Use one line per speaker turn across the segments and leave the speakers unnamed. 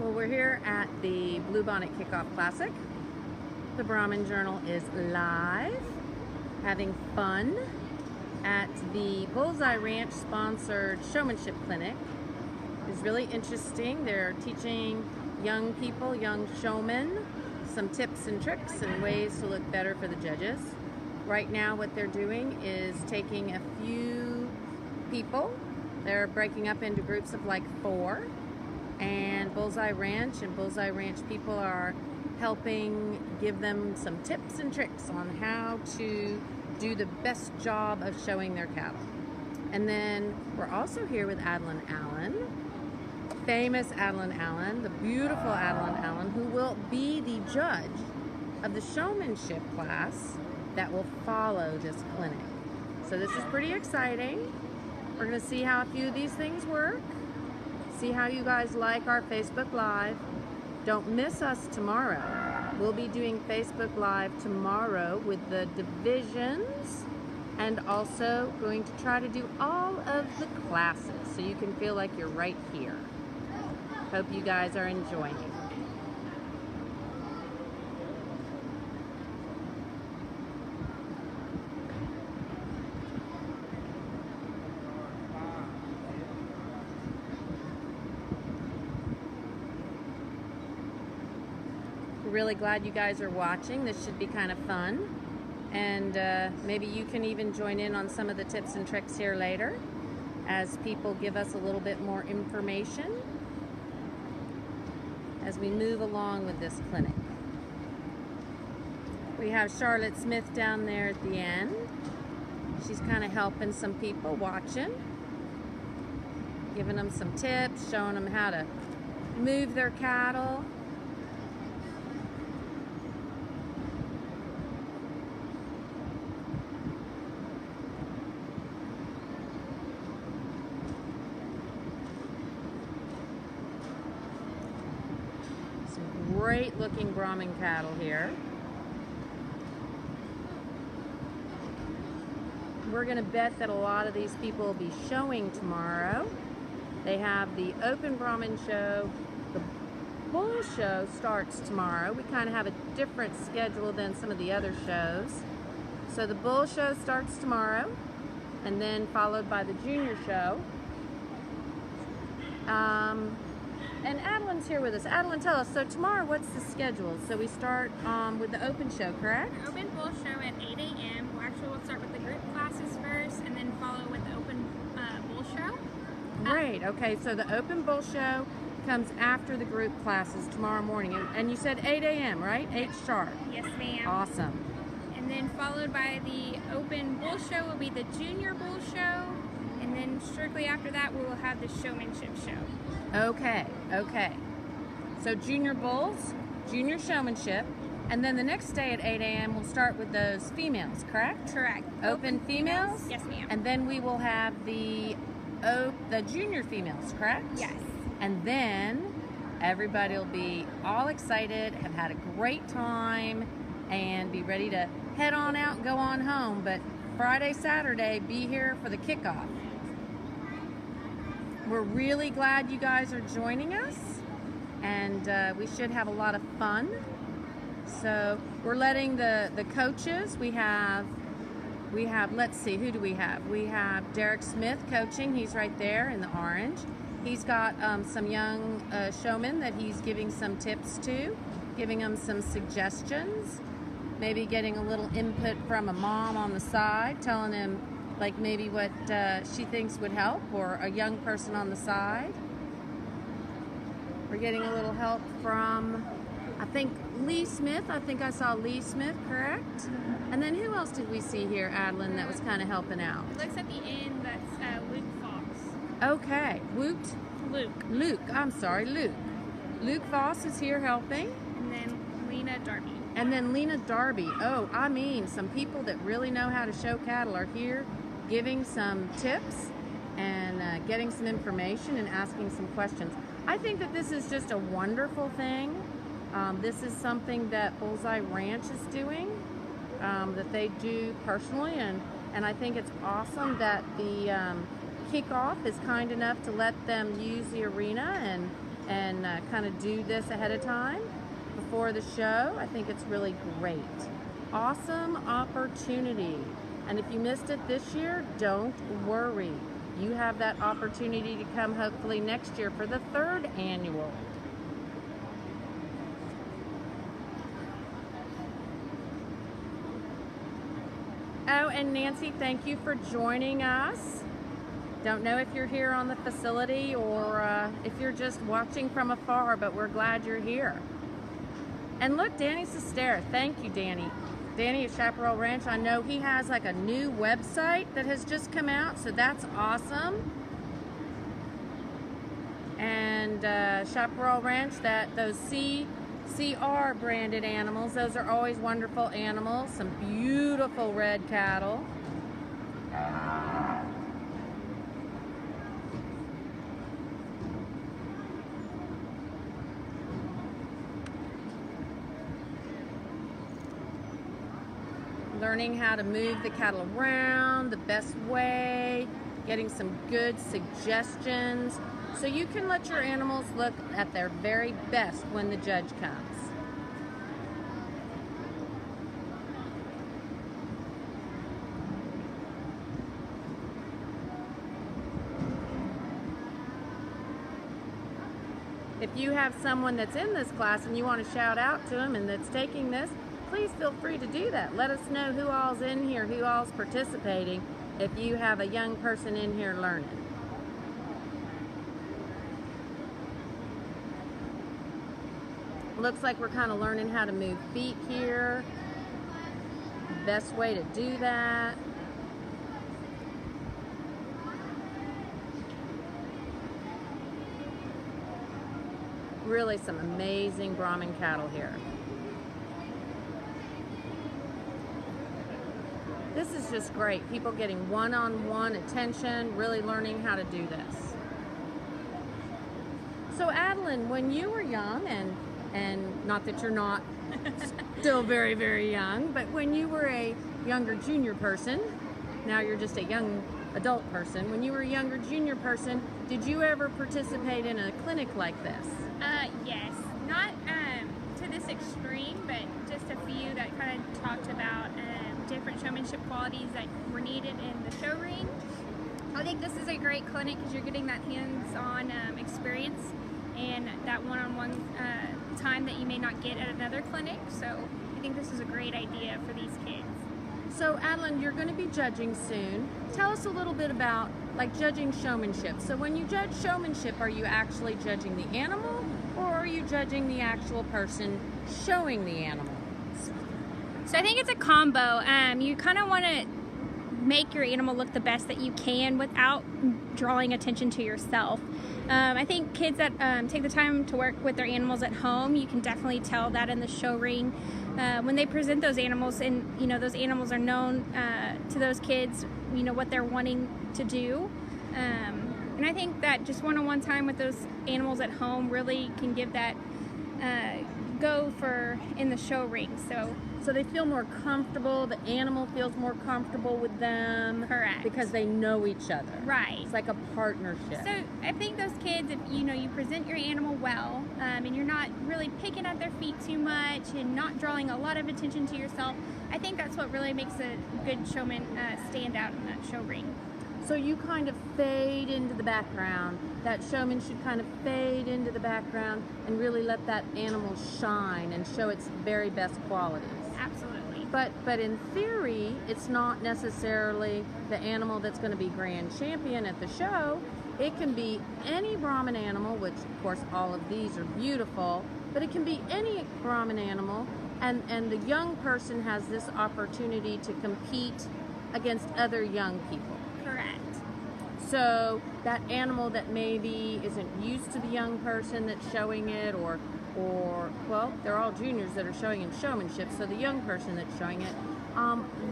Well, we're here at the Bluebonnet Kickoff Classic. The Brahmin Journal is live, having fun at the Bullseye Ranch sponsored Showmanship Clinic. It's really interesting. They're teaching young people, young showmen, some tips and tricks and ways to look better for the judges. Right now what they're doing is taking a few people. They're breaking up into groups of like 4. And Bullseye Ranch people are helping give them some tips and tricks on how to do the best job of showing their cattle. And then we're also here with Adeline Allen, famous Adeline Allen, the beautiful Adeline Allen, who will be the judge of the showmanship class that will follow this clinic. So this is pretty exciting. We're going to see how a few of these things work. See how you guys like our Facebook Live. Don't miss us tomorrow. We'll be doing Facebook Live tomorrow with the divisions and also going to try to do all of the classes so you can feel like you're right here. Hope you guys are enjoying it. Really glad you guys are watching. This should be kind of fun, and maybe you can even join in on some of the tips and tricks here later as people give us a little bit more information as we move along with this clinic. We have Charlotte Smith down there at the end. She's kind of helping some people watching, giving them some tips, showing them how to move their cattle. Great looking Brahmin cattle here. We're going to bet that a lot of these people will be showing tomorrow. They have the open Brahmin show. The bull show starts tomorrow. We kind of have a different schedule than some of the other shows. So the bull show starts tomorrow and then followed by the junior show. And Adeline's here with us. Adeline, tell us, so tomorrow what's the schedule? So we start with the open show, correct?
The open bull show at 8 a.m. We'll start with the group classes first and then follow with the open bull show.
Great, okay, so the open bull show comes after the group classes tomorrow morning. And you said 8 a.m., right? 8 sharp.
Yes, ma'am.
Awesome.
And then followed by the open bull show will be the junior bull show. And then strictly after that, we will have the showmanship show.
Okay, okay. So junior bulls, junior showmanship, and then the next day at 8 a.m. we'll start with those females, correct?
Correct.
Open females?
Yes, ma'am.
And then we will have the junior females, correct?
Yes.
And then everybody will be all excited, have had a great time, and be ready to head on out and go on home. But Friday, Saturday, be here for the kickoff. We're really glad you guys are joining us, and we should have a lot of fun. So we're letting the coaches, we have, let's see, who do we have? We have Derrick Smith coaching. He's right there in the orange. He's got some young showmen that he's giving some tips to, giving them some suggestions, maybe getting a little input from a mom on the side, telling him like maybe what she thinks would help, or a young person on the side. We're getting a little help from, I think, Lee Smith. I think I saw Lee Smith, correct? And then who else did we see here, Adeline, that was kind of helping out?
It looks at the end, that's Luke Fox.
Okay,
Luke.
Luke, I'm sorry, Luke. Luke Foss is here helping.
And then Lena Darby.
And then Lena Darby. Oh, I mean, some people that really know how to show cattle are here giving some tips and getting some information and asking some questions. I think that this is just a wonderful thing. This is something that Bullseye Ranch is doing, that they do personally, and I think it's awesome that the kickoff is kind enough to let them use the arena and and kind of do this ahead of time before the show. I think it's really great. Awesome opportunity. And if you missed it this year, don't worry. You have that opportunity to come hopefully next year for the 3rd annual. Oh, and Nancy, thank you for joining us. Don't know if you're here on the facility or if you're just watching from afar, but we're glad you're here. And look, Danny Sestera. Thank you, Danny. Danny at Chaparral Ranch, I know he has like a new website that has just come out, so that's awesome. And Chaparral Ranch, those CR branded animals, those are always wonderful animals. Some beautiful red cattle. Learning how to move the cattle around the best way, getting some good suggestions, so you can let your animals look at their very best when the judge comes. If you have someone that's in this class and you want to shout out to them and that's taking this, please feel free to do that. Let us know who all's in here, who all's participating, if you have a young person in here learning. Looks like we're kind of learning how to move feet here. Best way to do that. Really some amazing Brahman cattle here. This is just great. People getting one-on-one attention, really learning how to do this. So Adeline, when you were young, and not that you're not still very, very young, but when you were a younger junior person, now you're just a young adult person, when you were a younger junior person, did you ever participate in a clinic like this?
Yes. Not to this extreme, but just a few that kind of talked about different showmanship qualities that were needed in the show ring. I think this is a great clinic because you're getting that hands-on experience and that one-on-one time that you may not get at another clinic. So I think this is a great idea for these kids.
So Adeline, you're going to be judging soon. Tell us a little bit about like judging showmanship. So when you judge showmanship, are you actually judging the animal or are you judging the actual person showing the animal?
So I think it's a combo. You kind of want to make your animal look the best that you can without drawing attention to yourself. I think kids that take the time to work with their animals at home, you can definitely tell that in the show ring. When they present those animals and, you know, those animals are known to those kids, you know, what they're wanting to do. And I think that just one-on-one time with those animals at home really can give that go for in the show ring. So they feel more comfortable, the animal feels more comfortable with them. Correct.
Because they know each other.
Right.
It's like a partnership.
So I think those kids, if you know, you present your animal well, and you're not really picking at their feet too much and not drawing a lot of attention to yourself, I think that's what really makes a good showman stand out in that show ring.
So you kind of fade into the background. That showman should kind of fade into the background and really let that animal shine and show its very best qualities.
Absolutely.
But in theory, it's not necessarily the animal that's going to be grand champion at the show. It can be any Brahman animal, which of course all of these are beautiful, but it can be any Brahman animal, and the young person has this opportunity to compete against other young people.
Correct.
So that animal that maybe isn't used to the young person that's showing it, or well, they're all juniors that are showing in showmanship, so the young person that's showing it,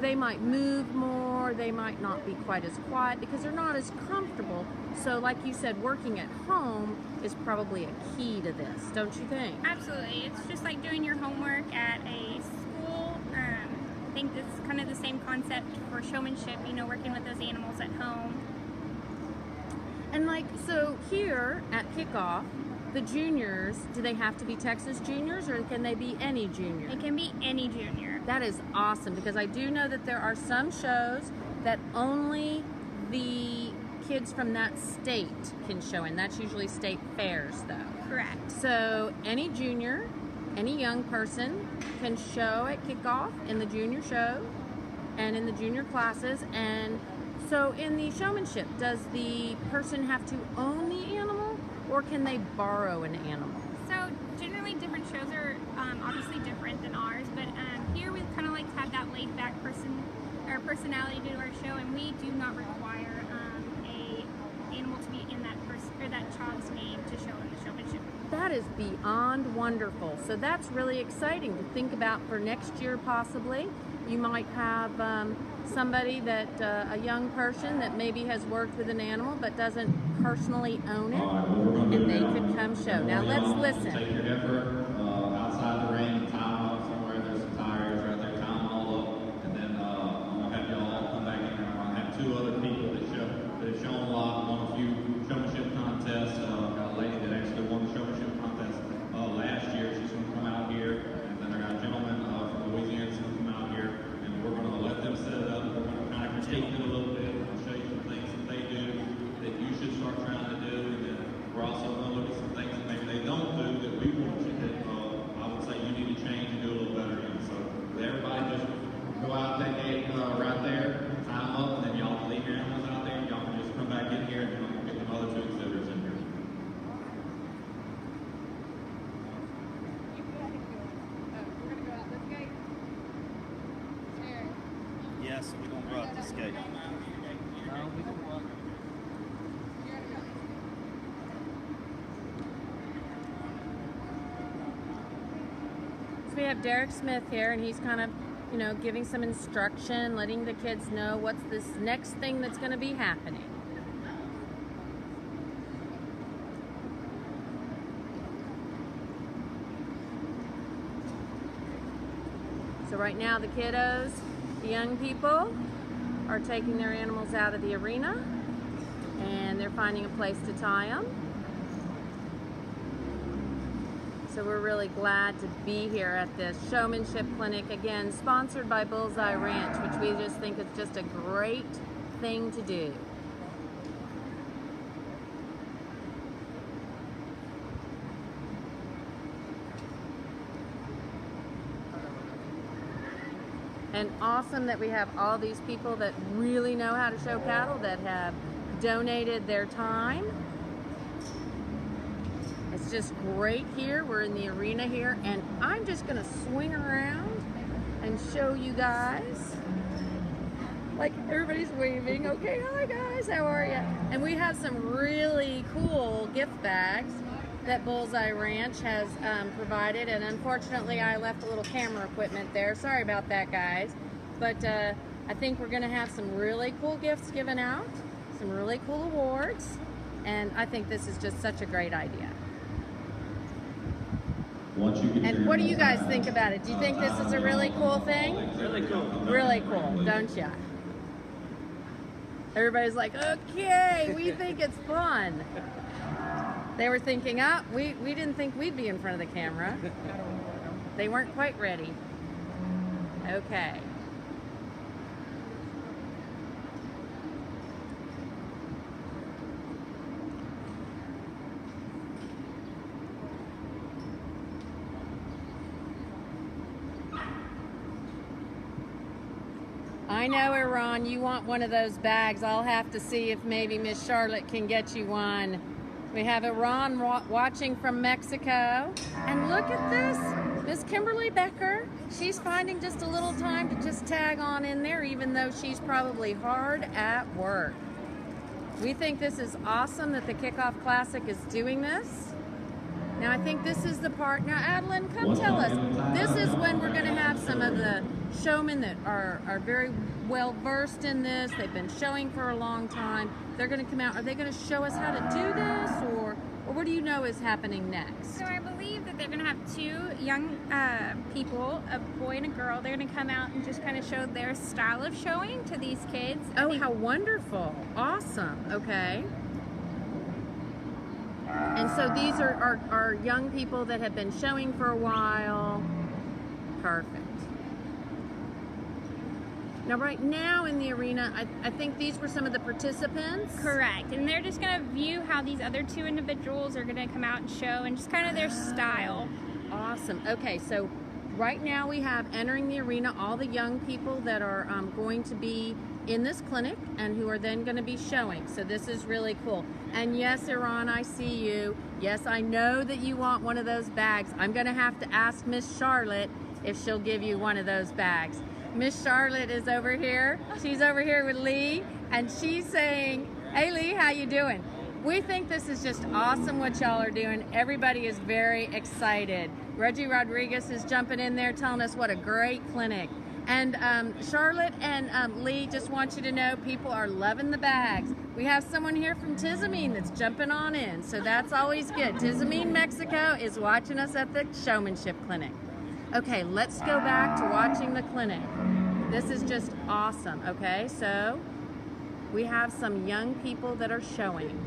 they might move more, they might not be quite as quiet because they're not as comfortable. So like you said, working at home is probably a key to this, don't you think?
Absolutely. It's just like doing your homework at a school. I think it's kind of the same concept for showmanship, you know, working with those animals at home.
And like, so here at kickoff, the juniors, do they have to be Texas juniors, or can they be any junior?
It can be any junior.
That is awesome, because I do know that there are some shows that only the kids from that state can show in. That's usually state fairs, though.
Correct.
So any junior, any young person can show at kickoff in the junior show and in the junior classes. And so in the showmanship, does the person have to own the animal, or can they borrow an animal?
So generally different shows are obviously different than ours, but here we kind of like to have that laid back personality to our show, and we do not require a animal to be in that person or that child's name to show in the showmanship.
That is beyond wonderful. So that's really exciting to think about for next year possibly. You might have somebody that, a young person that maybe has worked with an animal but doesn't personally own it, and they could come show. Now let's listen.
Take your heifer outside the ring, tie them up somewhere. There's some tires right there, tie them all up, and then I'm going to have y'all come back in here. I'm going to have two other people that have shown a lot, won a few showmanship contests. Got a lady that actually won the showmanship contest last year. She's going to come out here, and then I got a gentleman from Louisiana that's going to come out here, and we're going to let them set it up. We're going to kind of critique it a little bit and show you some things that they do that you should start trying to do, and then we're also going to look at some things that maybe they don't do that we want you to, I would say you need to change and do a little better in. So everybody just go out that gate right there, tie them up, and then y'all can leave your animals out there, and y'all can just come back in here and we'll get the other two exhibitors in here.
Yes, we're going to go out this gate. No, we don't go out.
So we have Derrick Smith here, and he's kind of, you know, giving some instruction, letting the kids know what's this next thing that's going to be happening. So right now the kiddos, the young people, are taking their animals out of the arena, and they're finding a place to tie them. So we're really glad to be here at this Showmanship Clinic, again, sponsored by Bullseye Ranch, which we just think is just a great thing to do. And awesome that we have all these people that really know how to show cattle, that have donated their time. It's just great here. We're in the arena here, and I'm just gonna swing around and show you guys. Like, everybody's waving. Okay, hi guys, how are you? And we have some really cool gift bags that Bullseye Ranch has provided, and unfortunately I left a little camera equipment there. Sorry about that, guys. But I think we're gonna have some really cool gifts given out, some really cool awards, and I think this is just such a great idea. And what do you guys think about it? Do you think this is a really cool thing?
Really cool.
Really cool, don't you? Everybody's like, okay, we think it's fun. They were thinking, we didn't think we'd be in front of the camera. They weren't quite ready. Okay. I know, Iran, you want one of those bags. I'll have to see if maybe Miss Charlotte can get you one. We have Iran watching from Mexico. And look at this, Miss Kimberly Becker. She's finding just a little time to just tag on in there, even though she's probably hard at work. We think this is awesome that the Kickoff Classic is doing this. Now I think this is the part, now Adeline, come tell us. This is when we're gonna have some of the showmen that are very well versed in this. They've been showing for a long time. They're gonna come out. Are they gonna show us how to do this, or what do you know is happening next?
So I believe that they're gonna have two young people, a boy and a girl. They're gonna come out and just kind of show their style of showing to these kids.
Oh, how wonderful. Awesome. Okay. And so these are young people that have been showing for a while. Perfect. Now, right now in the arena, I think these were some of the participants.
Correct. And they're just going to view how these other two individuals are going to come out and show, and just kind of their style.
Awesome. Okay, so right now we have entering the arena all the young people that are going to be in this clinic and who are then going to be showing. So this is really cool. And yes, Iran, I see you. Yes, I know that you want one of those bags. I'm going to have to ask Miss Charlotte if she'll give you one of those bags. Miss Charlotte is over here. She's over here with Lee, and she's saying, hey Lee, how you doing? We think this is just awesome what y'all are doing. Everybody is very excited. Reggie Rodriguez is jumping in there telling us what a great clinic. And Charlotte and Lee just want you to know people are loving the bags. We have someone here from Tizamine that's jumping on in, so that's always good. Tizamine, Mexico is watching us at the Showmanship Clinic. Okay, let's go back to watching the clinic. This is just awesome, okay? So we have some young people that are showing.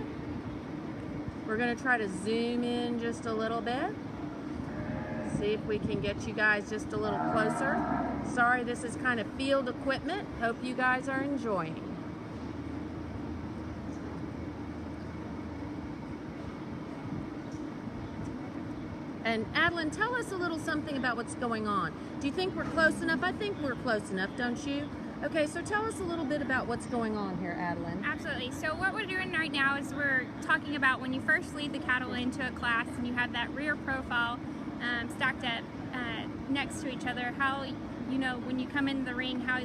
We're gonna try to zoom in just a little bit. See if we can get you guys just a little closer. Sorry, this is kind of field equipment. Hope you guys are enjoying. And Adeline, tell us a little something about what's going on. Do you think we're close enough? I think we're close enough, don't you? Okay, so tell us a little bit about what's going on here, Adeline.
Absolutely. So what we're doing right now is we're talking about when you first lead the cattle into a class and you have that rear profile stacked up next to each other, how, you know, when you come into the ring, how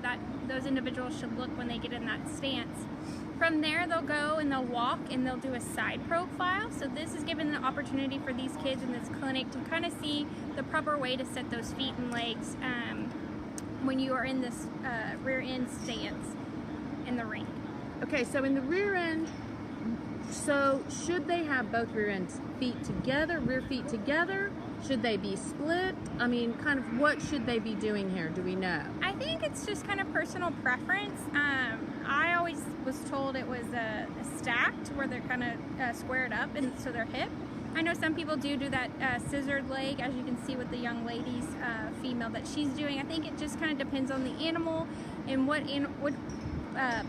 those individuals should look when they get in that stance. From there, they'll go and they'll walk and they'll do a side profile. So this is given the opportunity for these kids in this clinic to kind of see the proper way to set those feet and legs when you are in this rear end stance in the ring.
Okay, so in the rear end, so should they have both rear feet together? Should they be split? I mean, kind of what should they be doing here? Do we know?
I think it's just kind of personal preference. I always was told it was a stacked where they're kind of squared up and so they're hip. I know some people do that scissored leg, as you can see with the young lady's female that she's doing. I think it just kind of depends on the animal and what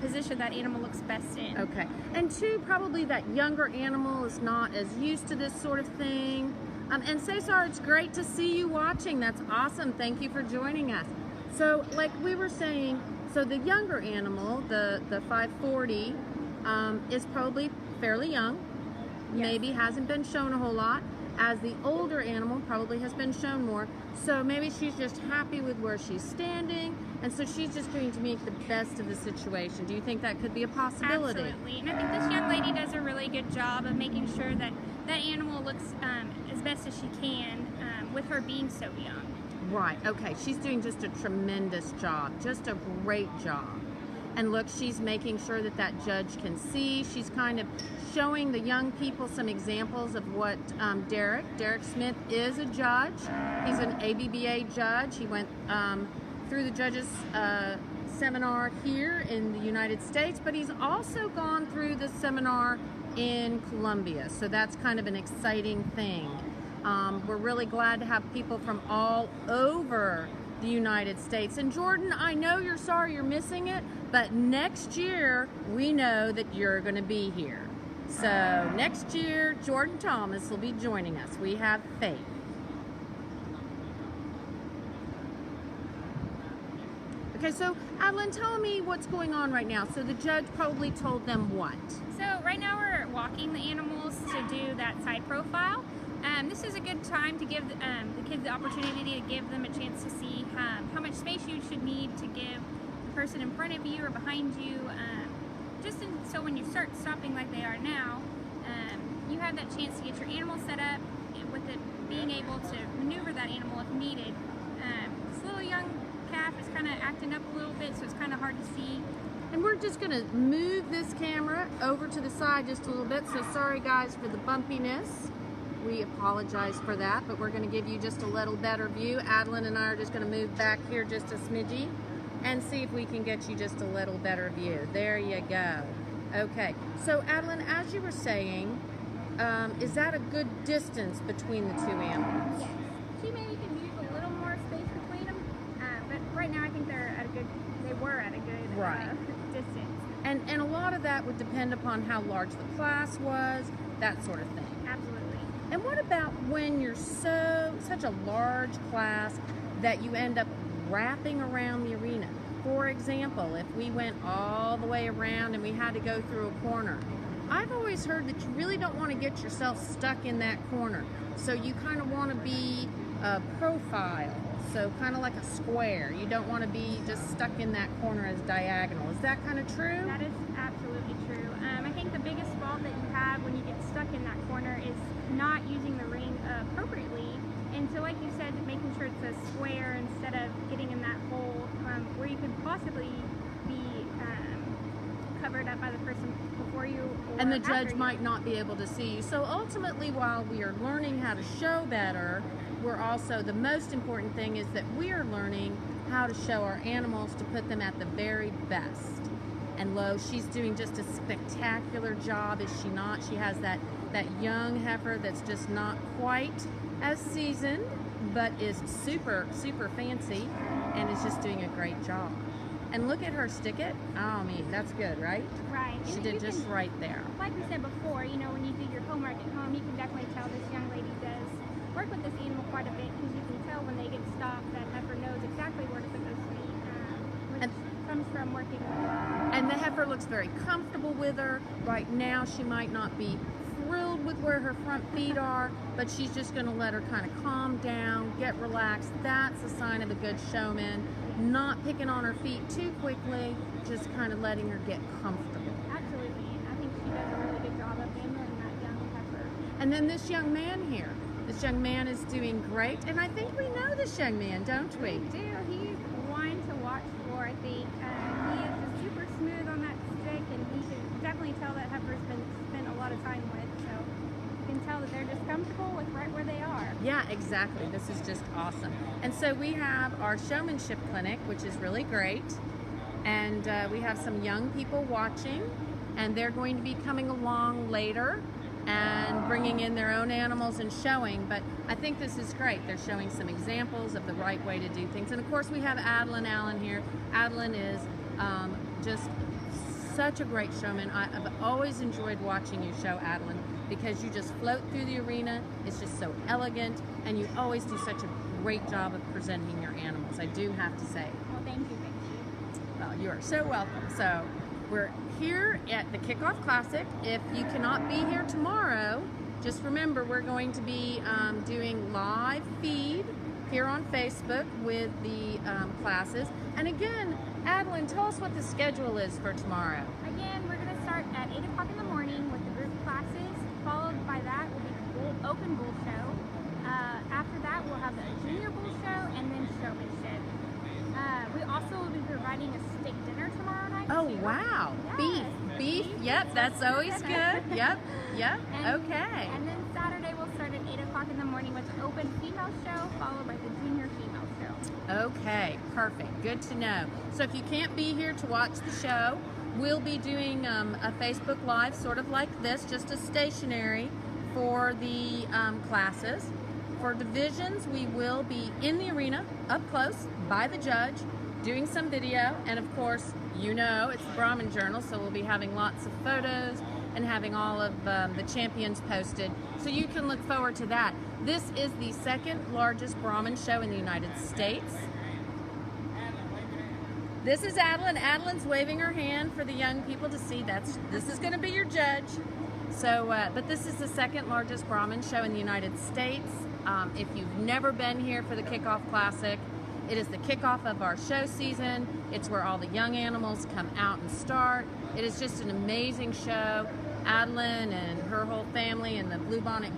position that animal looks best in.
Okay, and two, probably that younger animal is not as used to this sort of thing. And Cesar, it's great to see you watching. That's awesome. Thank you for joining us. So, like we were saying, so the younger animal, the 540, is probably fairly young. Yes. Maybe hasn't been shown a whole lot. As the older animal probably has been shown more. So maybe she's just happy with where she's standing, and so she's just going to make the best of the situation. Do you think that could be a possibility?
Absolutely. And I think this young lady does a really good job of making sure that that animal looks as best as she can with her being so young.
Right. Okay. She's doing just a tremendous job. Just a great job. And look, she's making sure that that judge can see. She's kind of showing the young people some examples of what Derrick Smith is a judge. He's an ABBA judge. He went through the judges seminar here in the United States, but he's also gone through the seminar in Colombia. So that's kind of an exciting thing. We're really glad to have people from all over the United States. And Jordan, I know you're sorry you're missing it, but next year we know that you're going to be here. So next year, Jordan Thomas will be joining us. We have faith. Okay, so Adeline, tell me what's going on right now. So the judge probably told them what?
So right now we're walking the animals to do that side profile. This is a good time to give the kids the opportunity to give them a chance to see how much space you should need to give the person in front of you or behind you. So when you start stopping like they are now, you have that chance to get your animal set up with it being able to maneuver that animal if needed. This little young calf is kind of acting up a little bit, so it's kind of hard to see.
And we're just going to move this camera over to the side just a little bit. So sorry guys for the bumpiness. We apologize for that, but we're going to give you just a little better view. Adeline and I are just going to move back here just a smidgy and see if we can get you just a little better view. There you go. Okay, so Adeline, as you were saying, is that a good distance between the two animals?
Yes. She maybe can use a little more space between them, but right now I think they were at a good
Right.
Distance.
And a lot of that would depend upon how large the class was, that sort of thing.
Absolutely.
And what about when you're such a large class that you end up wrapping around the arena? For example, if we went all the way around and we had to go through a corner, I've always heard that you really don't want to get yourself stuck in that corner. So you kind of want to be a profile, so kind of like a square. You don't want to be just stuck in that corner as diagonal. Is that kind of true?
That is absolutely true. I think the biggest fault that you have when you get stuck in that corner is not using the ring appropriately. And so like you said, making sure it's a square instead of getting in that hole where you could possibly be covered up by the person before you or
And the
after
judge
you.
might not be able to see you. So ultimately, while we are learning how to show better, we're also, the most important thing is that we are learning how to show our animals to put them at the very best. And Lo, she's doing just a spectacular job, is she not? She has that young heifer that's just not quite as seasoned, but is super, super fancy and is just doing a great job. And look at her stick it. Oh, I mean, that's good, right?
Right.
She
And
did
you
just
can,
right there.
like we said before, you know, when you do your homework at home, you can definitely tell this young lady does work with this animal quite a bit, because you can tell when they get stopped that heifer knows exactly where to put those feet, which comes from working with her.
And the heifer looks very comfortable with her. Right now, she might not be thrilled with where her front feet are, but she's just going to let her kind of calm down, get relaxed. That's a sign of a good showman. Not picking on her feet too quickly, just kind of letting her get comfortable.
Absolutely. I think she does a really good job of handling that young heifer.
And then this young man here. This young man is doing great, and I think we know this young man, don't we?
We do. He's one to watch for, I think. He is just super smooth on that stick, and he can definitely tell that heifer's been spent a lot of time with. So you can tell that they're just comfortable with right where they are.
Yeah, exactly. This is just awesome. And so we have our showmanship clinic, which is really great. And we have some young people watching, and they're going to be coming along later and bringing in their own animals and showing. But I think this is great. They're showing some examples of the right way to do things. And of course we have Adeline Allen here. Adeline is just such a great showman. I've always enjoyed watching you show, Adeline, because you just float through the arena. It's just so elegant, and you always do such a great job of presenting your animals, I do have to say.
Well, thank you, Vicky.
Well, you are so welcome. So we're here at the Kickoff Classic. If you cannot be here tomorrow, just remember we're going to be doing live feed here on Facebook with the classes. And again, Adeline, tell us what the schedule is for tomorrow.
Again, we're going to start at 8 o'clock in the morning with the group classes. Followed by that will be the open bull show. After that, we'll have the junior bull show and then showmanship. We also will be providing a steak dinner tomorrow night.
Oh,
too.
wow.
Yes,
Beef. Yep, that's always good. Yep.
And,
Okay.
And then Saturday we'll start at 8 o'clock in the morning with the open female show, followed by the junior female show.
Okay, perfect. Good to know. So if you can't be here to watch the show, we'll be doing a Facebook Live, sort of like this, just a stationary for the classes. For divisions, we will be in the arena, up close, by the judge, doing some video, and of course, you know, it's the Brahmin Journal, so we'll be having lots of photos and having all of the champions posted, so you can look forward to that. This is the second largest Brahmin show in the United States. This is Adeline. Adeline's waving her hand for the young people to see. This is going to be your judge. So, but this is the second largest Brahmin show in the United States. If you've never been here for the Kickoff Classic, it is the kickoff of our show season. It's where all the young animals come out and start. It is just an amazing show. Adeline and her whole family and the Bluebonnet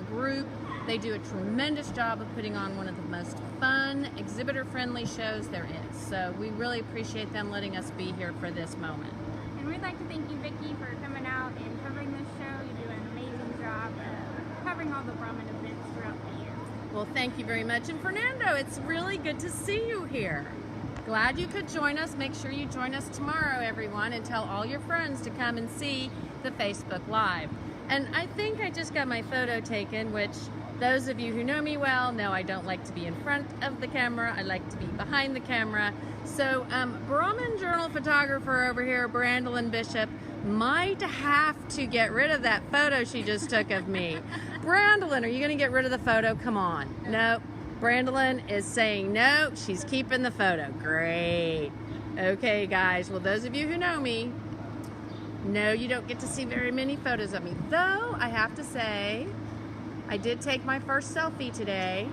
group, they do a tremendous job of putting on one of the most fun, exhibitor-friendly shows there is. So we really appreciate them letting us be here for this moment.
And we'd like to thank you, Vicki, for coming out and covering this show. You do an amazing job covering all the Brahmin events throughout the year.
Well, thank you very much. And Fernando, it's really good to see you here. Glad you could join us. Make sure you join us tomorrow, everyone, and tell all your friends to come and see the Facebook Live. And I think I just got my photo taken, which those of you who know me well know I don't like to be in front of the camera. I like to be behind the camera. So Brahmin Journal photographer over here, Brandolyn Bishop, might have to get rid of that photo she just took of me. Brandolyn, are you going to get rid of the photo? Come on. No. Brandolyn is saying no. She's keeping the photo. Great. Okay, guys. Well, those of you who know me, no, you don't get to see very many photos of me. Though, I have to say, I did take my first selfie today.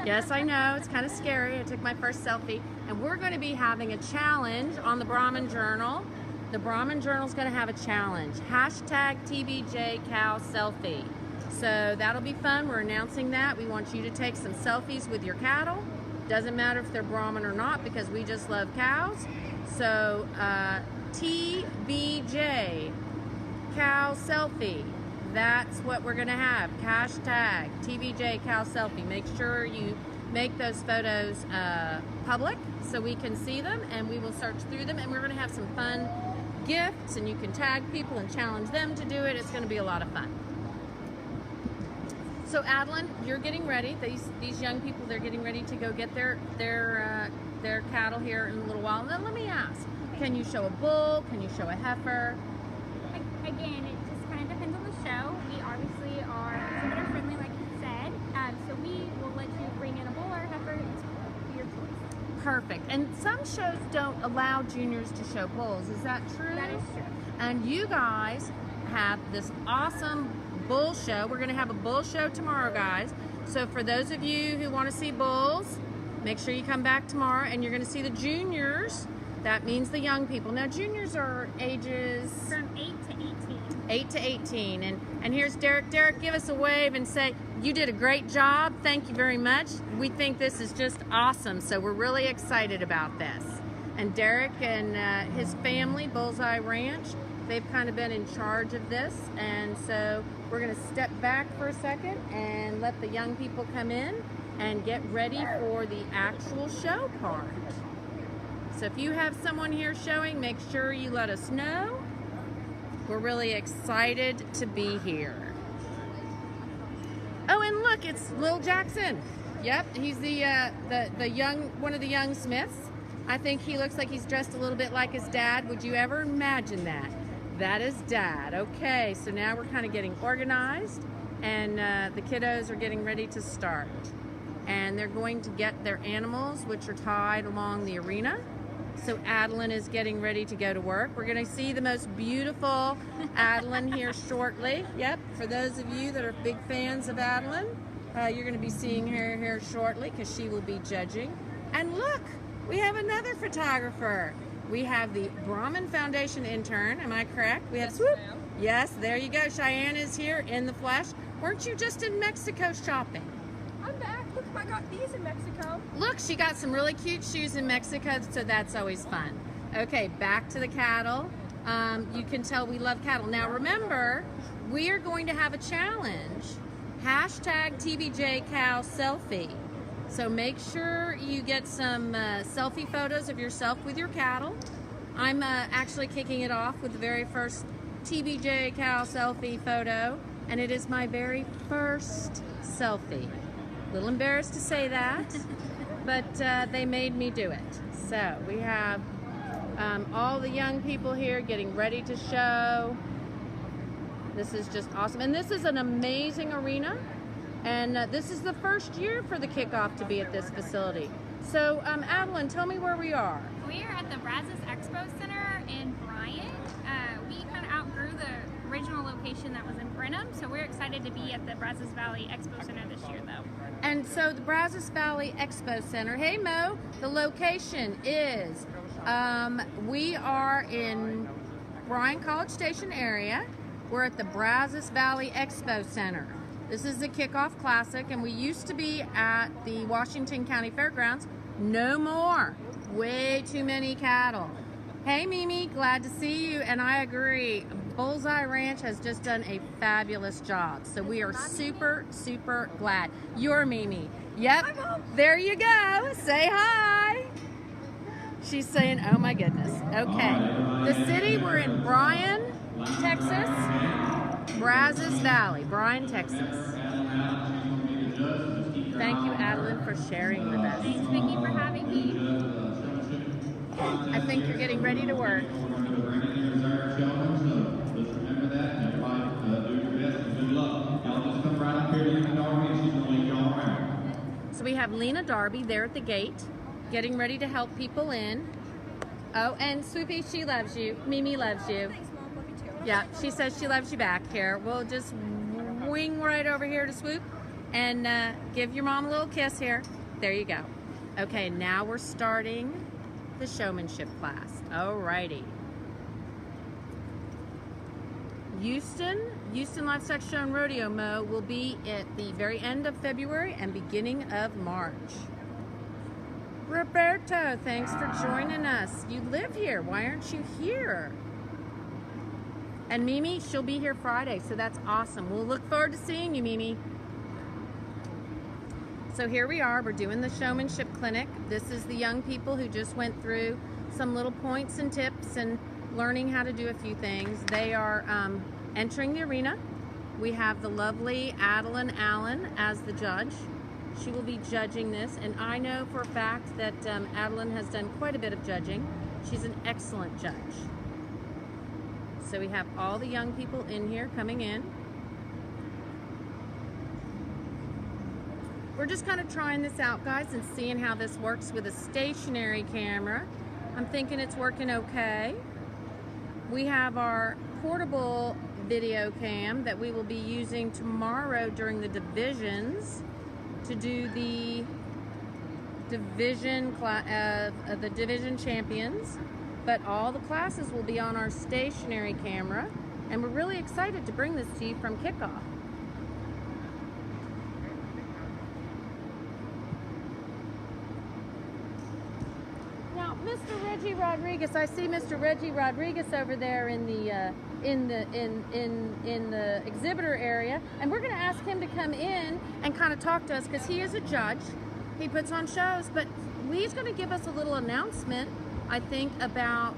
Yes, I know, it's kind of scary. I took my first selfie. And we're going to be having a challenge on the Brahmin Journal. The Brahmin Journal is going to have a challenge. Hashtag TBJ Cow Selfie. So that'll be fun. We're announcing that. We want you to take some selfies with your cattle. Doesn't matter if they're Brahmin or not, because we just love cows. So TBJ Cow Selfie. That's what we're gonna have. Hashtag TBJ Cow Selfie. Make sure you make those photos public so we can see them, and we will search through them, and we're gonna have some fun gifts, and you can tag people and challenge them to do it. It's gonna be a lot of fun. So Adeline, you're getting ready. These young people, they're getting ready to go get their cattle here in a little while. And then let me ask, can you show a bull? Can you show a heifer?
Again, it just kind of depends on the show. We obviously are exhibitor friendly, like you said, so we will let you bring in a bull or a heifer. It's your choice.
Perfect. And some shows don't allow juniors to show bulls. Is that true?
That is true.
And you guys have this awesome bull show. We're going to have a bull show tomorrow, guys. So for those of you who want to see bulls, make sure you come back tomorrow, and you're going to see the juniors. That means the young people. Now, juniors are ages
From 8 to 18.
8 to 18. And here's Derrick. Derrick, give us a wave and say, you did a great job. Thank you very much. We think this is just awesome. So we're really excited about this. And Derrick and his family, Bullseye Ranch, they've kind of been in charge of this. And so we're going to step back for a second and let the young people come in and get ready for the actual show part. So if you have someone here showing, make sure you let us know. We're really excited to be here. Oh, and look, it's Lil Jackson. Yep, he's the young, one of the young Smiths. I think he looks like he's dressed a little bit like his dad. Would you ever imagine that? That is Dad. Okay, so now we're kind of getting organized, and the kiddos are getting ready to start. And they're going to get their animals, which are tied along the arena. So Adeline is getting ready to go to work. We're going to see the most beautiful Adeline here shortly. Yep, for those of you that are big fans of Adeline, you're going to be seeing her here shortly, because she will be judging. And look, we have another photographer. We have the Brahmin Foundation intern, am I correct? We have Swoop. Yes, there you go. Cheyenne is here in the flesh. Weren't you just in Mexico shopping?
I'm back. Look, I got these in Mexico.
Look, she got some really cute shoes in Mexico, so that's always fun. Okay, back to the cattle. You can tell we love cattle. Now remember, we are going to have a challenge. Hashtag TBJ Cow Selfie. So make sure you get some selfie photos of yourself with your cattle. I'm actually kicking it off with the very first TBJ Cow Selfie photo, and it is my very first selfie. A little embarrassed to say that, but they made me do it. So we have all the young people here getting ready to show. This is just awesome. And this is an amazing arena. And this is the first year for the kickoff to be at this facility. So Adeline, tell me where we are.
We are at the Brazos Expo Center in Bryan. We kind of outgrew the original location that was in Brenham, so we're excited to be at the Brazos Valley Expo Center this year, though.
And so the Brazos Valley Expo Center, hey Mo, the location is, we are in Bryan College Station area. We're at the Brazos Valley Expo Center. This is the Kickoff Classic, and we used to be at the Washington County Fairgrounds. No more. Way too many cattle. Hey Mimi, glad to see you, and I agree. Bullseye Ranch has just done a fabulous job. So we are super, super glad. You're Mimi. Yep.
Hi, Mom.
There you go. Say hi. She's saying, oh my goodness. Okay. The city, we're in Bryan, Texas. Brazos Valley, Bryan, Texas. Thank you, Adeline, for sharing with us.
Thanks, Vicki, for having me.
I think you're getting ready to work. So we have Lena Darby there at the gate, getting ready to help people in. Oh, and Swoopy, she loves you. Mimi loves you.
Thanks, Mom. Love you too.
Yeah, she says she loves you back. Here, we'll just wing right over here to Swoop and give your mom a little kiss here. There you go. Okay, now we're starting the showmanship class. Alrighty. Houston Livestock Show and Rodeo Mo will be at the very end of February and beginning of March. Roberto, thanks for joining us. You live here. Why aren't you here? And Mimi, she'll be here Friday, so that's awesome. We'll look forward to seeing you, Mimi. So here we are. We're doing the showmanship clinic. This is the young people who just went through some little points and tips and learning how to do a few things. They are entering the arena. We have the lovely Adeline Allen as the judge. She will be judging this, and I know for a fact that Adeline has done quite a bit of judging. She's an excellent judge. So we have all the young people in here coming in. We're just kind of trying this out, guys, and seeing how this works with a stationary camera. I'm thinking it's working okay. We have our portable video cam that we will be using tomorrow during the divisions to do the division champions, but all the classes will be on our stationary camera, and we're really excited to bring this to you from kickoff. Now, Mr. Reggie Rodriguez, I see Mr. Reggie Rodriguez over there in the exhibitor area, and we're going to ask him to come in and kind of talk to us because he is a judge. He puts on shows, but he's going to give us a little announcement, I think, about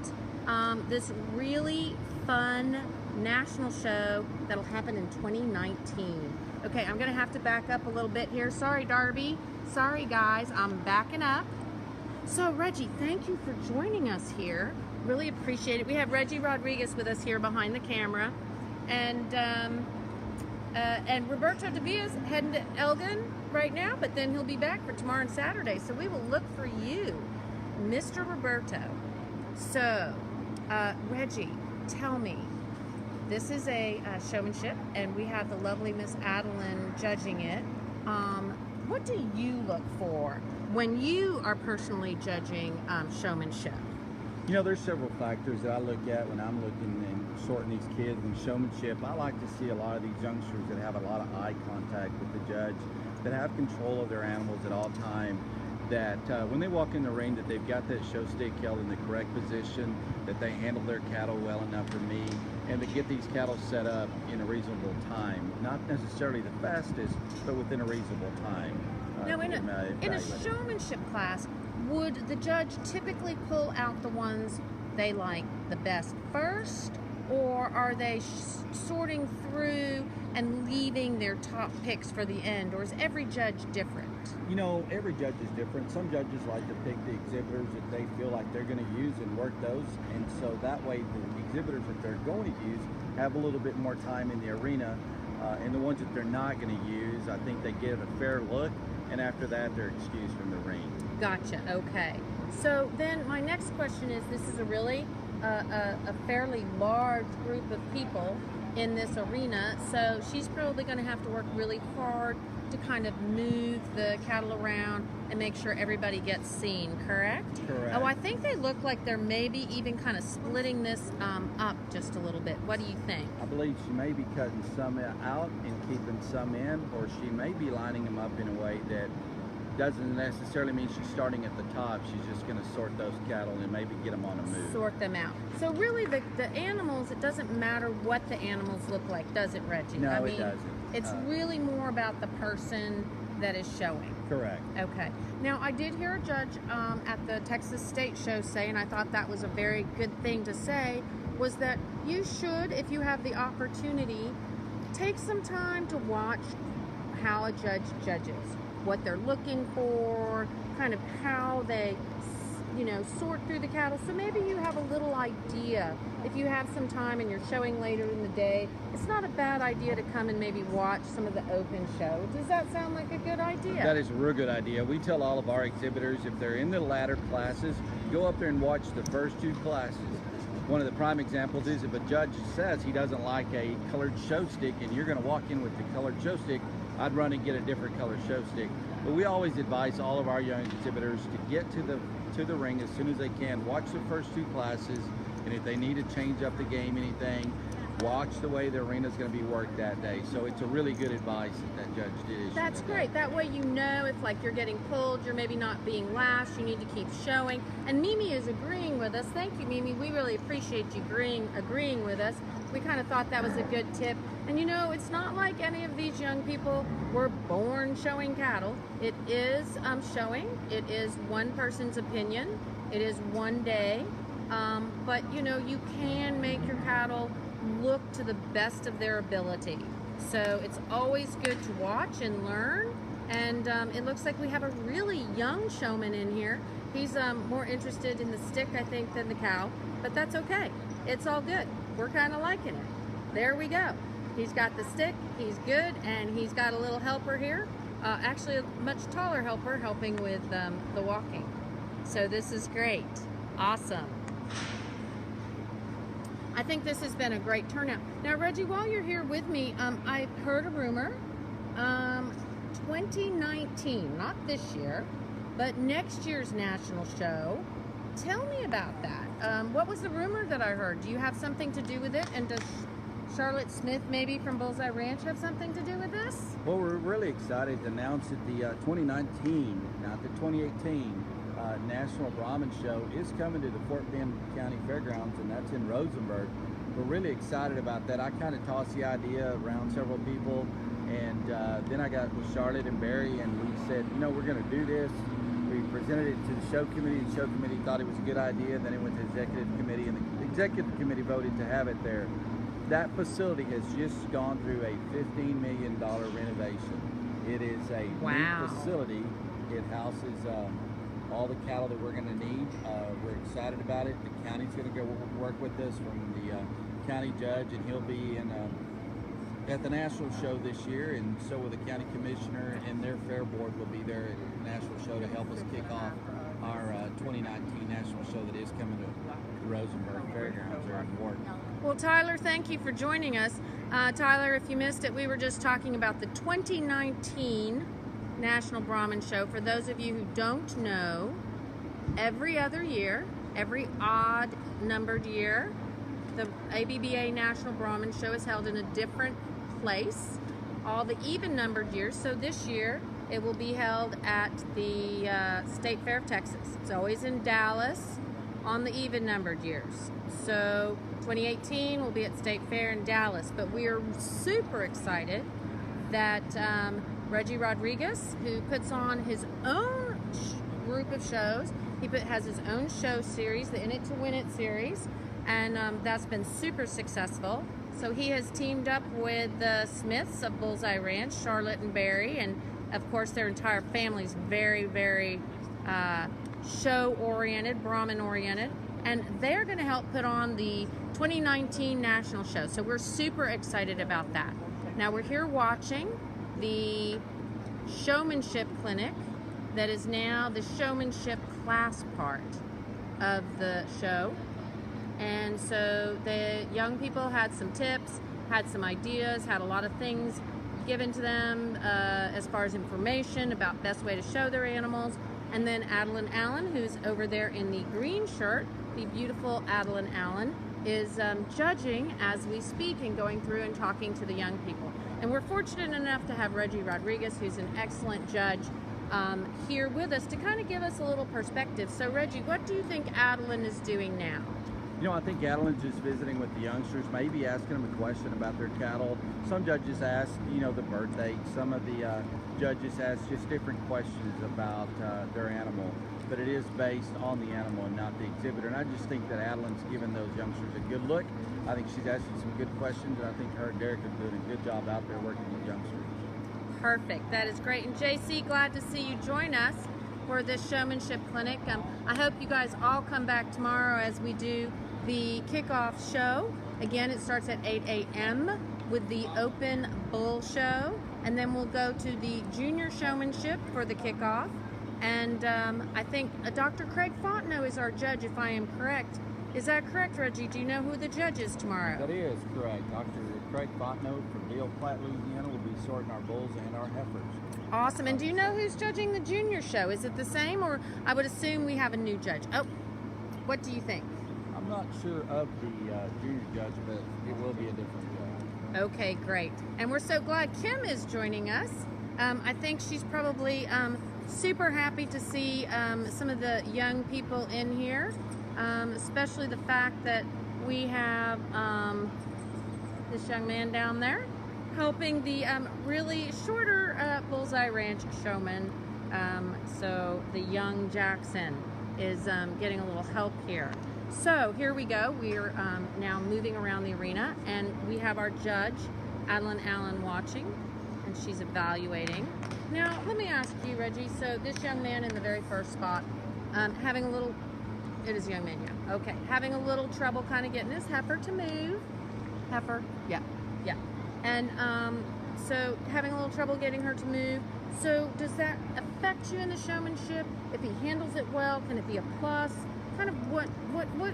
this really fun national show that'll happen in 2019. Okay, I'm going to have to back up a little bit here. Sorry, Darby. Sorry, guys. I'm backing up. So, Reggie, thank you for joining us here. Really appreciate it. We have Reggie Rodriguez with us here behind the camera, and Roberto Davia's heading to Elgin right now, but then he'll be back for tomorrow and Saturday. So we will look for you, Mr. Roberto. So, Reggie, tell me, this is a showmanship, and we have the lovely Miss Adeline judging it. What do you look for when you are personally judging showmanship?
You know, there's several factors that I look at when I'm looking and sorting these kids and showmanship. I like to see a lot of these youngsters that have a lot of eye contact with the judge, that have control of their animals at all time, that when they walk in the ring, that they've got that show stick held in the correct position, that they handle their cattle well enough for me, and to get these cattle set up in a reasonable time. Not necessarily the fastest, but within a reasonable time.
Now, in a showmanship class, would the judge typically pull out the ones they like the best first, or are they sorting through and leaving their top picks for the end, or is every judge different?
You know, every judge is different. Some judges like to pick the exhibitors that they feel like they're going to use and work those, and so that way the exhibitors that they're going to use have a little bit more time in the arena, and the ones that they're not going to use, I think they get a fair look, and after that they're excused from the ring.
Gotcha. Okay. So then my next question is, this is a really a fairly large group of people in this arena, so she's probably going to have to work really hard to kind of move the cattle around and make sure everybody gets seen, correct?
Correct.
Oh, I think they look like they're maybe even kind of splitting this up just a little bit. What do you think?
I believe she may be cutting some out and keeping some in, or she may be lining them up in a way that doesn't necessarily mean she's starting at the top. She's just going to sort those cattle and maybe get them on a move.
Sort them out. So really the animals, it doesn't matter what the animals look like, does it, Reggie?
No,
I mean,
it doesn't.
It's really more about the person that is showing.
Correct.
Okay. Now, I did hear a judge at the Texas State Show say, and I thought that was a very good thing to say, was that you should, if you have the opportunity, take some time to watch how a judge judges, what they're looking for, kind of how they, you know, sort through the cattle. So maybe you have a little idea. If you have some time and you're showing later in the day, it's not a bad idea to come and maybe watch some of the open show. Does that sound like a good idea?
That is a real good idea. We tell all of our exhibitors, if they're in the latter classes, go up there and watch the first 2 classes. One of the prime examples is if a judge says he doesn't like a colored show stick and you're going to walk in with the colored show stick, I'd run and get a different color show stick. But we always advise all of our young exhibitors to get to the ring as soon as they can. Watch the first 2 classes, and if they need to change up the game, anything, watch the way the arena is going to be worked that day. So it's a really good advice that judge did.
That's great. That way you know if like you're getting pulled, you're maybe not being lashed, you need to keep showing. And Mimi is agreeing with us. Thank you, Mimi. We really appreciate you agreeing with us. We kind of thought that was a good tip. And you know, it's not like any of these young people were born showing cattle. It is showing. It is one person's opinion. It is one day. But you know, you can make your cattle look to the best of their ability. So it's always good to watch and learn. And it looks like we have a really young showman in here. He's more interested in the stick, I think, than the cow, but that's okay. It's all good. We're kind of liking it. There we go. He's got the stick, he's good, and he's got a little helper here. Actually, a much taller helper helping with the walking. So this is great. Awesome. I think this has been a great turnout. Now, Reggie, while you're here with me, I heard a rumor. 2019, not this year, but next year's national show. Tell me about that. What was the rumor that I heard? Do you have something to do with it? And does Charlotte Smith, maybe from Bullseye Ranch, have something to do with this?
Well, we're really excited to announce that the 2019, not the 2018, National Brahmin Show is coming to the Fort Bend County Fairgrounds, and that's in Rosenberg. We're really excited about that. I kind of tossed the idea around several people, and then I got with Charlotte and Barry, and we said, you know, we're going to do this. We presented it to the show committee. The show committee thought it was a good idea. Then it went to the executive committee, and the executive committee voted to have it there. That facility has just gone through a $15 million renovation. It is a new facility. It houses all the cattle that we're going to need. We're excited about it. The county's going to go work with us from the county judge, and he'll be in at the national show this year, and so will the county commissioner, and their fair board will be there at the national show to help us kick off our 2019 national show that is coming to Rosenberg Fairgrounds there in Ward.
Well, Tyler, thank you for joining us. Tyler, if you missed it, we were just talking about the 2019 National Brahmin Show. For those of you who don't know, every other year, every odd numbered year, the ABBA National Brahmin Show is held in a different place. All the even numbered years, so this year it will be held at the State Fair of Texas. It's always in Dallas on the even numbered years. So 2018 will be at State Fair in Dallas, but we are super excited that Reggie Rodriguez, who puts on his own group of shows, has his own show series, the In It to Win It series, and that's been super successful. So he has teamed up with the Smiths of Bullseye Ranch, Charlotte and Barry, and of course their entire family's very, very show-oriented, Brahmin-oriented, and they're going to help put on the 2019 National Show. So we're super excited about that. Now we're here watching the Showmanship Clinic that is now the Showmanship class part of the show. And so the young people had some tips, had some ideas, had a lot of things given to them as far as information about best way to show their animals. And then Adeline Allen, who's over there in the green shirt, the beautiful Adeline Allen, is judging as we speak and going through and talking to the young people. And we're fortunate enough to have Reggie Rodriguez, who's an excellent judge, here with us to kind of give us a little perspective. So Reggie, what do you think Adeline is doing now?
You know, I think Adeline's just visiting with the youngsters, maybe asking them a question about their cattle. Some judges ask, you know, the birth date. Some of the judges ask just different questions about their animal. But it is based on the animal and not the exhibitor. And I just think that Adeline's given those youngsters a good look. I think she's asking some good questions, and I think her and Derrick are doing a good job out there working with youngsters.
Perfect. That is great. And JC, glad to see you join us for this showmanship clinic. I hope you guys all come back tomorrow as we do the kickoff show. Again, it starts at 8 a.m. with the open bull show, and then we'll go to the junior showmanship for the kickoff. And I think Dr. Craig Fontenot is our judge, if I am correct. Is that correct, Reggie? Do you know who the judge is tomorrow?
That is correct. Dr. Craig Fontenot from Beale Platte, Louisiana will be sorting our bulls and our heifers.
Awesome. And do you know who's judging the junior show? Is it the same, or I would assume we have a new judge? Oh, what do you think?
I'm not sure of the junior judge, but it will be a different judge.
Okay, great. And we're so glad Kim is joining us. I think she's probably super happy to see some of the young people in here, especially the fact that we have this young man down there helping the really shorter Bullseye Ranch showman. So the young Jackson is getting a little help here. So here we go. We're now moving around the arena, and we have our judge, Adeline Allen, watching, and she's evaluating. Now, let me ask you, Reggie, so this young man in the very first spot, having a little, it is a young man, yeah, okay, having a little trouble kind of getting his heifer to move. Heifer, yeah. And so having a little trouble getting her to move. So does that affect you in the showmanship? If he handles it well, can it be a plus? Kind of what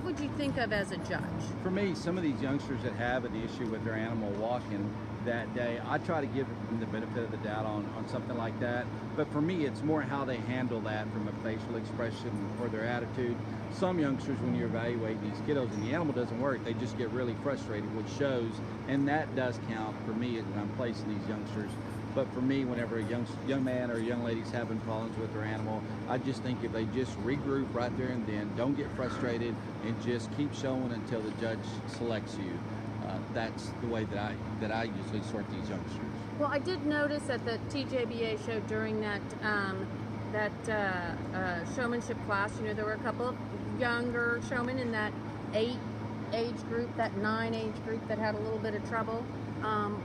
would you think of as a judge?
For me, some of these youngsters that have an issue with their animal walking that day, I try to give them the benefit of the doubt on something like that. But for me, it's more how they handle that from a facial expression or their attitude. Some youngsters, when you evaluate these kiddos and the animal doesn't work, they just get really frustrated, which shows, and that does count for me when I'm placing these youngsters. But for me, whenever a young man or a young lady's having problems with their animal, I just think if they just regroup right there and then, don't get frustrated, and just keep showing until the judge selects you. That's the way that I usually sort these youngsters.
Well, I did notice at the TJBA show during that showmanship class, you know, there were a couple of younger showmen in that 8 age group, that 9 age group that had a little bit of trouble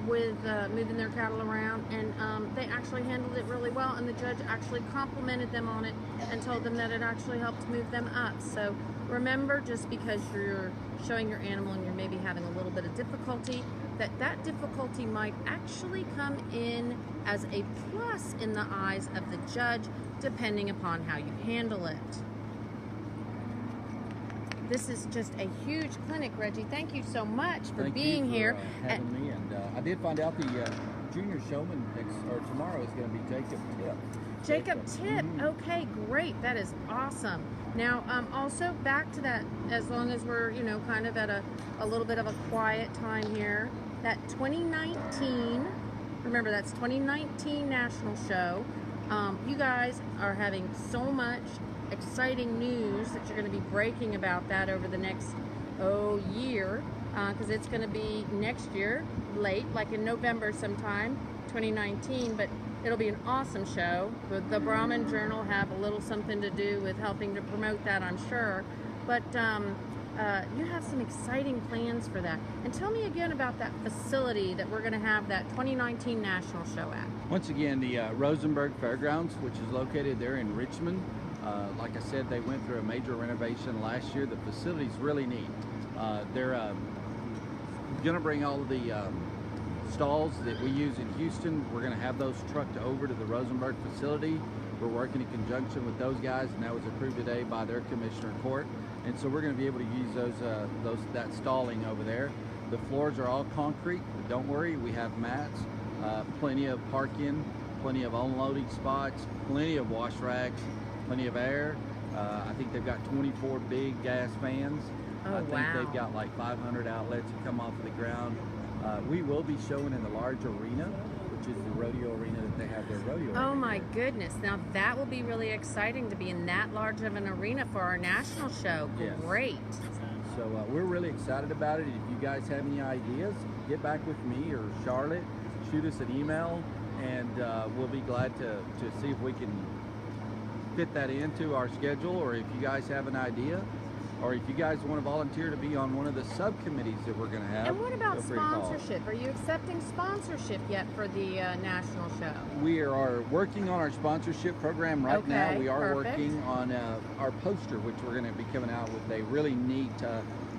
with moving their cattle around, and they actually handled it really well, and the judge actually complimented them on it and told them that it actually helped move them up. So remember, just because you're showing your animal and you're maybe having a little bit of difficulty, that difficulty might actually come in as a plus in the eyes of the judge, depending upon how you handle it. This is just a huge clinic, Reggie. Thank you so much for being here.
Having me, and I did find out the junior showman tomorrow is going to be Jacob Tip.
Jacob Tip. Mm-hmm. Okay, great. That is awesome. Now, also back to that, as long as we're, you know, kind of at a little bit of a quiet time here, that 2019, remember that's 2019 National Show. You guys are having so much exciting news that you're going to be breaking about that over the next year, because it's going to be next year, late, like in November sometime, 2019, but it'll be an awesome show. The Brahman Journal have a little something to do with helping to promote that, I'm sure, but you have some exciting plans for that. And tell me again about that facility that we're going to have that 2019 National Show at.
Once again, the Rosenberg Fairgrounds, which is located there in Richmond. Like I said, they went through a major renovation last year. The facility's really neat. They're going to bring all of the stalls that we use in Houston. We're going to have those trucked over to the Rosenberg facility. We're working in conjunction with those guys, and that was approved today by their commissioner court. And so we're going to be able to use that stalling over there. The floors are all concrete, but don't worry, we have mats, plenty of parking, plenty of unloading spots, plenty of wash racks, plenty of air. I think they've got 24 big gas fans.
Oh,
I think they've got like 500 outlets that come off of the ground. We will be showing in the large arena, which is the rodeo arena that they have their rodeo.
Oh my goodness! Now that will be really exciting to be in that large of an arena for our national show.
Yes.
Great.
So we're really excited about it. If you guys have any ideas, get back with me or Charlotte, shoot us an email, and we'll be glad to see if we can fit that into our schedule, or if you guys have an idea, or if you guys want to volunteer to be on one of the subcommittees that we're going to have.
And what about
feel free to call.
sponsorship? Are you accepting sponsorship yet for the national show?
We are working on our sponsorship program right now.
Okay,
We are
perfect.
working on our poster, which we're going to be coming out with a really neat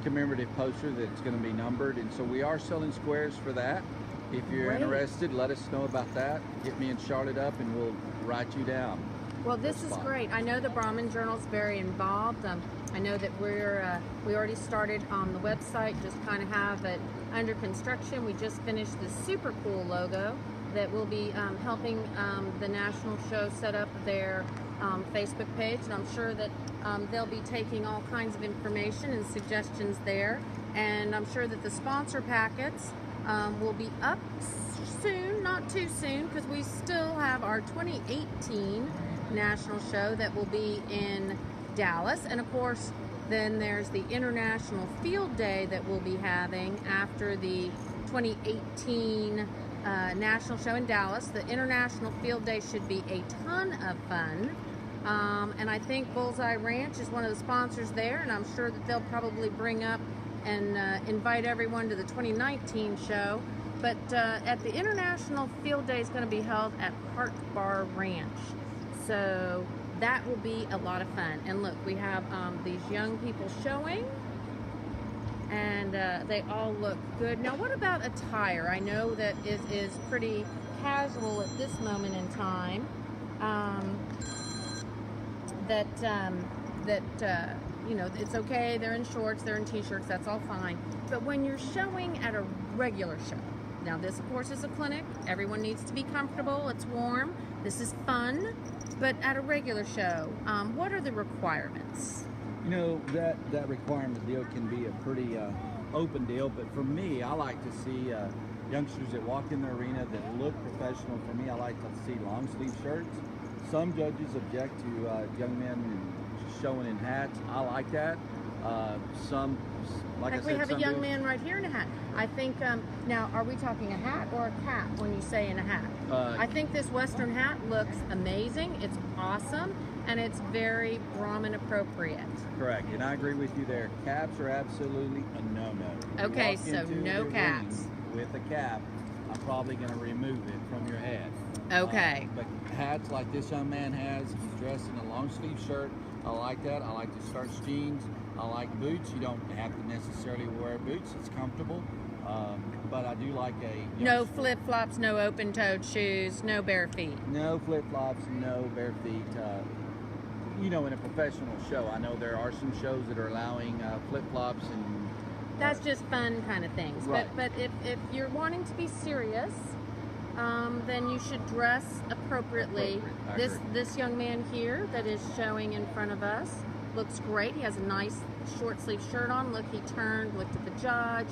commemorative poster that's going to be numbered. And so we are selling squares for that. If you're
Great.
interested, let us know about that. Get me and Charlotte up and we'll write you down.
Well, this
That's
is
fine.
great. I know the Brahmin Journal's very involved. I know that we already started on the website, just kind of have it under construction. We just finished the super cool logo that will be helping the national show set up their Facebook page, and I'm sure that they'll be taking all kinds of information and suggestions there. And I'm sure that the sponsor packets will be up soon, not too soon, because we still have our 2018 national show that will be in Dallas, and of course then there's the International Field Day that we'll be having after the 2018 national show in Dallas. The International Field Day should be a ton of fun, and I think Bullseye Ranch is one of the sponsors there, and I'm sure that they'll probably bring up and invite everyone to the 2019 show. But at the International Field Day is going to be held at Park Bar Ranch. So that will be a lot of fun. And look, we have these young people showing, and they all look good. Now, what about attire? I know that it is pretty casual at this moment in time. You know, it's okay. They're in shorts, they're in t-shirts. That's all fine. But when you're showing at a regular show, now this, of course, is a clinic. Everyone needs to be comfortable. It's warm. This is fun. But at a regular show, what are the requirements?
You know, that requirement deal can be a pretty open deal, but for me, I like to see youngsters that walk in the arena that look professional. For me, I like to see long sleeve shirts. Some judges object to young men showing in hats. I like that. Some, like I said,
we have a
some
young
do-
man right here in a hat. I think, now, are we talking a hat or a cap when you say in a hat? I think this Western hat looks amazing. It's awesome, and it's very Brahmin appropriate.
Correct, and I agree with you there. Caps are absolutely a no-no. You
Okay,
walk
so
into
no
the
caps.
ring with a cap, I'm probably going to remove it from your head.
Okay.
But hats like this young man has, he's dressed in a long sleeve shirt. I like that. I like the starch jeans. I like boots. You don't have to necessarily wear boots. It's comfortable. But I do like a...
No flip-flops, no open-toed shoes, no bare feet.
No flip-flops, no bare feet. You know, in a professional show, I know there are some shows that are allowing flip-flops and...
That's just fun kind of things.
Right.
But if you're wanting to be serious, then you should dress appropriately.
I agree.
This young man here that is showing in front of us looks great. He has a nice short sleeve shirt on. Look, he turned, looked at the judge,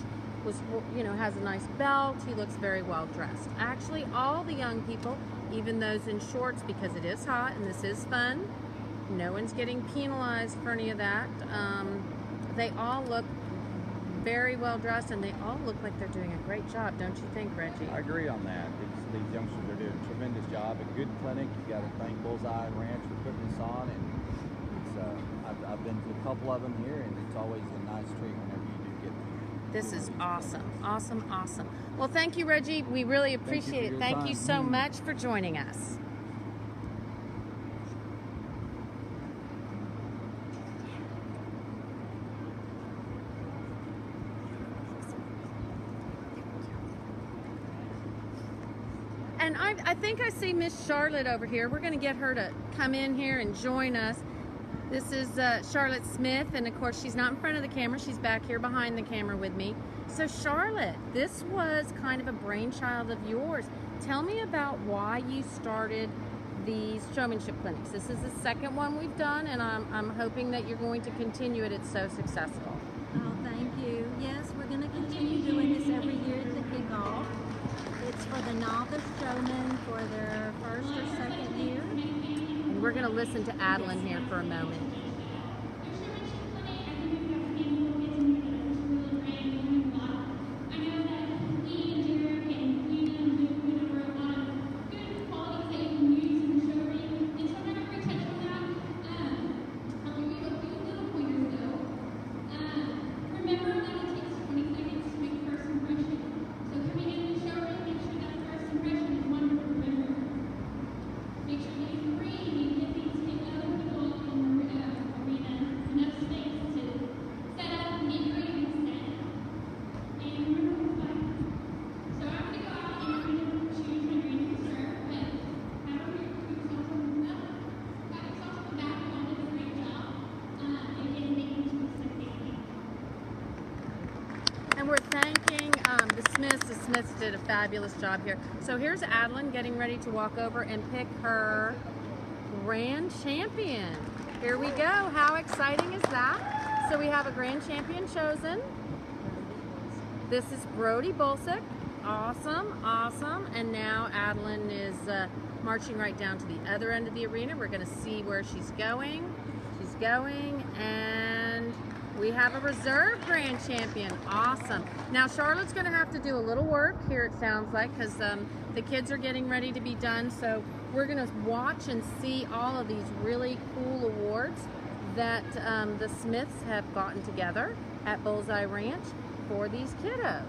has a nice belt. He looks very well dressed. Actually, all the young people, even those in shorts, because it is hot and this is fun, no one's getting penalized for any of that. They all look very well dressed, and they all look like they're doing a great job, don't you think, Reggie?
I agree on that. These youngsters are doing a tremendous job. A good clinic. You got to thank Bullseye Ranch for putting this on, and it's, I've been to a couple of them here, and it's always a nice treat whenever you do get them.
This is awesome, awesome, awesome. Well, thank you, Reggie. We really appreciate it. Thank you so much for joining us. And I think I see Miss Charlotte over here. We're going to get her to come in here and join us. This is Charlotte Smith, and of course she's not in front of the camera. She's back here behind the camera with me. So Charlotte, this was kind of a brainchild of yours. Tell me about why you started these showmanship clinics. This is the second one we've done, and I'm hoping that you're going to continue it. It's so successful.
Oh, thank you. Yes, we're going to continue doing this every year at the kickoff. It's for the novice showmen for their first or second year.
And we're going to listen to Adeline here for a moment. Smiths. The Smiths did a fabulous job here. So here's Adeline getting ready to walk over and pick her grand champion. Here we go. How exciting is that? So we have a grand champion chosen. This is Brody Bolsick. Awesome, awesome. And now Adeline is marching right down to the other end of the arena. We're going to see where she's going. She's going, and we have a reserve grand champion. Awesome. Now Charlotte's going to have to do a little work here, it sounds like, because the kids are getting ready to be done. So we're going to watch and see all of these really cool awards that the Smiths have gotten together at Bullseye Ranch for these kiddos.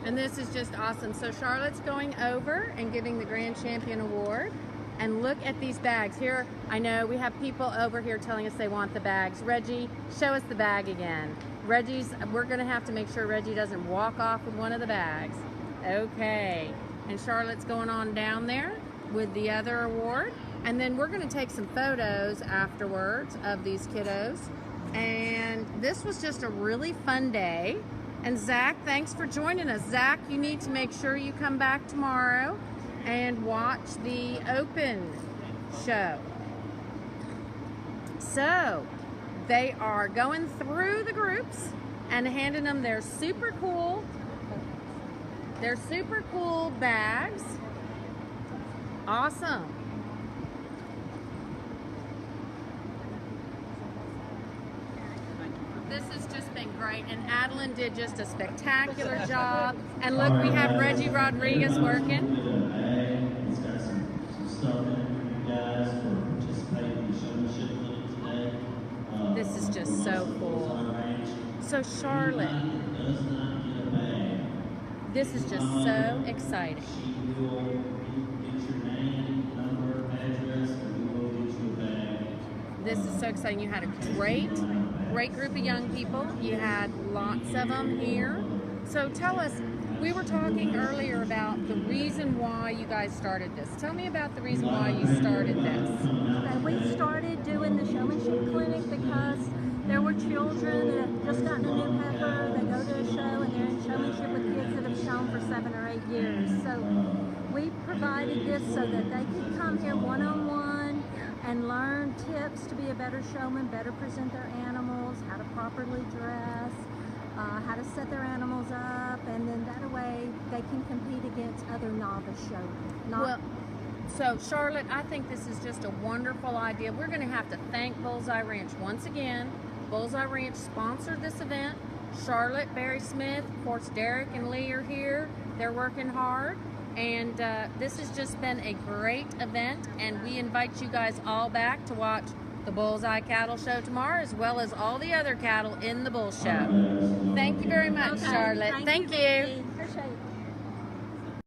And this is just awesome. So Charlotte's going over and giving the Grand Champion Award. And look at these bags. Here, I know we have people over here telling us they want the bags. Reggie, show us the bag again. We're gonna have to make sure Reggie doesn't walk off with one of the bags. Okay. And Charlotte's going on down there with the other award. And then we're gonna take some photos afterwards of these kiddos. And this was just a really fun day. And Zach, thanks for joining us. Zach, you need to make sure you come back tomorrow and watch the open show. So they are going through the groups and handing them their super cool bags. Awesome. This has just been great, and Adeline did just a spectacular job. And look, we have Reggie Rodriguez working.
He's got some stuff in it for you guys for participating in the showmanship today.
This is just so cool. So Charlotte, this is just so exciting.
She will get your name, number, address, and we will get you a bag.
This is so exciting. You had a great group of young people. You had lots of them here. So tell us, we were talking earlier about the reason why you guys started this. Tell me about the reason why you started this.
We started doing the showmanship clinic because there were children that have just gotten a new heifer. They go to a show and they're in showmanship with kids that have shown for 7 or 8 years. So we provided this so that they could come here one-on-one and learn tips to be a better showman, better present their animals, how to properly dress, how to set their animals up, and then that way they can compete against other novice showmen.
So Charlotte, I think this is just a wonderful idea. We're going to have to thank Bullseye Ranch once again. Bullseye Ranch sponsored this event. Charlotte, Derrick Smith, of course Derrick and Lee are here. They're working hard. And this has just been a great event, and we invite you guys all back to watch the Bullseye Cattle Show tomorrow, as well as all the other cattle in the Bull Show. Thank you very much, Charlotte. Thank you.
Appreciate it.